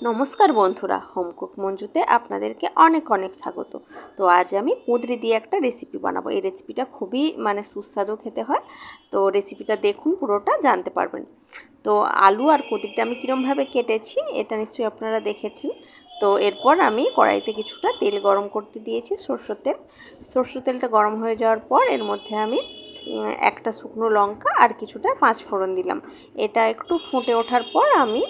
নমস্কার বন্ধুরা, home cook মঞ্জুতে আপনাদেরকে অনেক অনেক স্বাগত। তো আজ আমি কুঁদরি দিয়ে একটা রেসিপি বানাবো। এই রেসিপিটা খুবই সুস্বাদু খেতে হয়। তো রেসিপিটা দেখুন, পুরোটা জানতে পারবেন। তো আলু আর কুঁদরিটা আমি কীরমভাবে কেটেছি এটা নিশ্চয়ই আপনারা দেখেছেন। তো এরপর আমি কড়াইতে কিছুটা তেল গরম করতে দিয়েছি, সরষের তেল। সরষের তেলটা গরম হয়ে যাওয়ার পর এর মধ্যে আমি একটা শুকনো লঙ্কা আর কিছুটা পাঁচফোড়ন দিলাম। এটা একটু ফুটে ওঠার পর আমি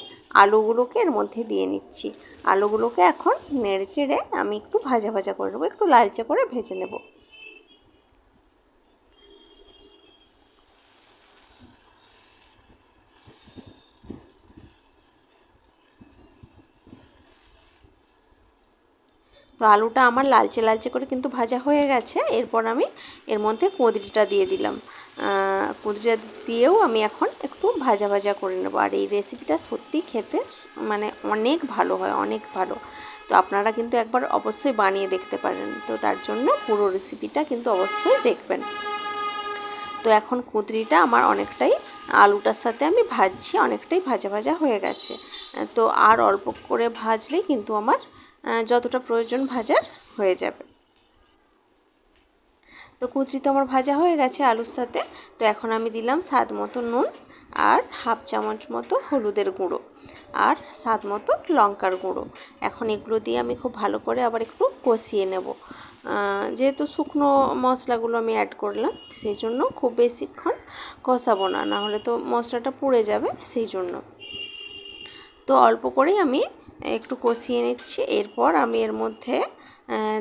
আলুগুলোকে এর মধ্যে দিয়ে নিচ্ছি। আলুগুলোকে এখন নেড়ে চেড়ে আমি একটু ভাজা ভাজা করে নেবো, একটু লালচে করে ভেজে নেব। তো আলুটা আমার লালচে লালচে করে কিন্তু ভাজা হয়ে গেছে। এরপর আমি এর মধ্যে কুঁদরিটা দিয়ে দিলাম। কুঁদরিটা দিয়েও আমি এখন একটু ভাজা ভাজা করে নেবো। আর এই রেসিপিটা সত্যি খেতে অনেক ভালো হয়, অনেক ভালো। তো আপনারা কিন্তু একবার অবশ্যই বানিয়ে দেখতে পারেন। তো তার জন্য পুরো রেসিপিটা কিন্তু অবশ্যই দেখবেন। তো এখন কুঁদরিটা আমার অনেকটাই আলুটার সাথে আমি ভাজছি, অনেকটাই ভাজা ভাজা হয়ে গেছে। তো আর অল্প করে ভাজলেই কিন্তু আমার যতটা প্রয়োজন ভাজার হয়ে যাবে। তো কুঁদরি তো আমার ভাজা হয়ে গেছে আলুর সাথে। তো এখন আমি দিলাম স্বাদ মতো নুন, আর হাফ চামচ মতো হলুদের গুঁড়ো, আর স্বাদ মতো লঙ্কার গুঁড়ো। এখন এগুলো দিয়ে আমি খুব ভালো করে আবার একটু কষিয়ে নেব। যেহেতু শুকনো মশলাগুলো আমি অ্যাড করলাম, সেই জন্য খুব বেশিক্ষণ কষাবো না, নাহলে তো মশলাটা পুড়ে যাবে, সেই জন্য। তো অল্প করেই আমি একটু কষিয়ে নিচ্ছি। এরপর আমি এর মধ্যে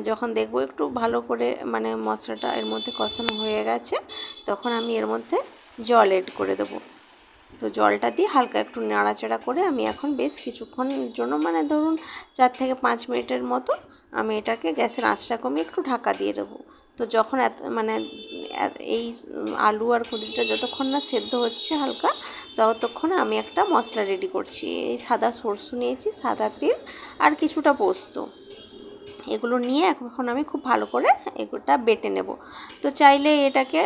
যখন দেখব একটু ভালো করে মশলাটা এর মধ্যে কষানো হয়ে গেছে, তখন আমি এর মধ্যে জল এড করে দেবো। তো জলটা দিয়ে হালকা একটু নাড়াচাড়া করে আমি এখন বেশ কিছুক্ষণের জন্য ধরুন 4 থেকে 5 মিনিটের মতো আমি এটাকে গ্যাসের আঁচটা কমিয়ে একটু ঢাকা দিয়ে দেবো। তো যখন এই আলু আর কুঁদরিটা যতক্ষণ না সেদ্ধ হচ্ছে হালকা, ততক্ষণ আমি একটা মশলা রেডি করছি। এই সাদা সরষে নিয়েছি, সাদা তেল আর কিছুটা পোস্ত, এগুলো নিয়ে এখন আমি খুব ভালো করে এগুলোটা বেটে নেব। তো চাইলে এটাকে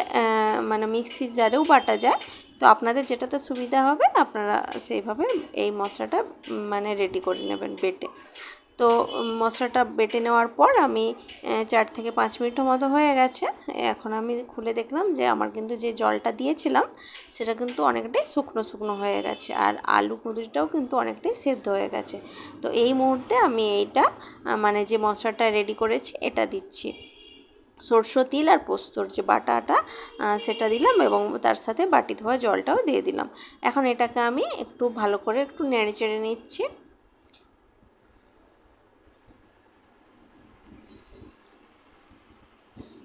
মিক্সির জারেও বাটা যায়। তো আপনাদের যেটাতে সুবিধা হবে আপনারা সেইভাবে এই মশলাটা রেডি করে নেবেন বেটে। তো মশলাটা বেটে নেওয়ার পর আমি 4 থেকে 5 মিনিটের মতো হয়ে গেছে। এখন আমি খুলে দেখলাম যে আমার কিন্তু যে জলটা দিয়েছিলাম সেটা কিন্তু অনেকটাই শুকনো শুকনো হয়ে গেছে, আর আলু কুঁদরিটাও কিন্তু অনেকটাই সেদ্ধ হয়ে গেছে। তো এই মুহূর্তে আমি এইটা যে মশলাটা রেডি করেছি এটা দিচ্ছি। সরষে তিল আর পোস্তর যে বাটাটা সেটা দিলাম, এবং তার সাথে বাটি ধোয়া জলটাও দিয়ে দিলাম। এখন এটাকে আমি একটু ভালো করে একটু নেড়ে চেড়ে নিচ্ছি।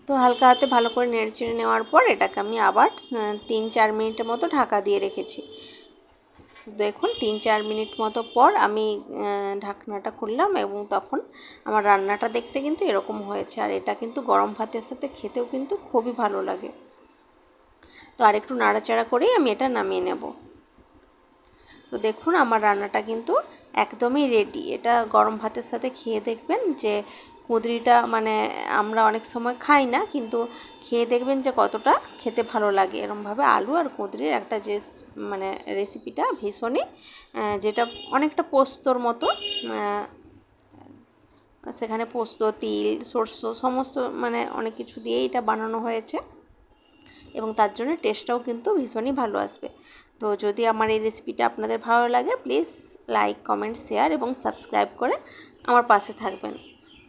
তো হালকা হাতে ভালো করে নেড়ে চেড়ে নেওয়ার পর এটাকে আমি আবার 3-4 মিনিটের মতো ঢাকা দিয়ে রেখেছি। দেখুন 3-4 মিনিট মতো পর আমি ঢাকনাটা খুললাম, এবং তখন আমার রান্নাটা দেখতে কিন্তু এরকম হয়েছে। আর এটা কিন্তু গরম ভাতের সাথে খেতেও কিন্তু খুবই ভালো লাগে। তো আর একটু নাড়াচাড়া করেই আমি এটা নামিয়ে নেব। তো দেখুন আমার রান্নাটা কিন্তু একদমই রেডি। এটা গরম ভাতের সাথে খেয়ে দেখবেন যে কুঁদরিটা আমরা অনেক সময় খাই না, কিন্তু খেয়ে দেখবেন যে কতটা খেতে ভালো লাগে। এরমভাবে আলু আর কুঁদরির একটা যে রেসিপিটা ভীষণই যেটা অনেকটা পোস্তর মতো, সেখানে পোস্ত, তিল, সরষে সমস্ত অনেক কিছু দিয়েই এটা বানানো হয়েছে, এবং তার জন্য টেস্টটাও কিন্তু ভীষণই ভালো আসবে। তো যদি আমার এই রেসিপিটা আপনাদের ভালো লাগে, প্লিজ লাইক, কমেন্ট, শেয়ার এবং সাবস্ক্রাইব করে আমার পাশে থাকবেন।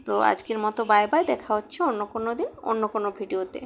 তো আজকের মতো বাই বাই, দেখা হচ্ছে অন্য কোনো দিন অন্য কোনো ভিডিওতে।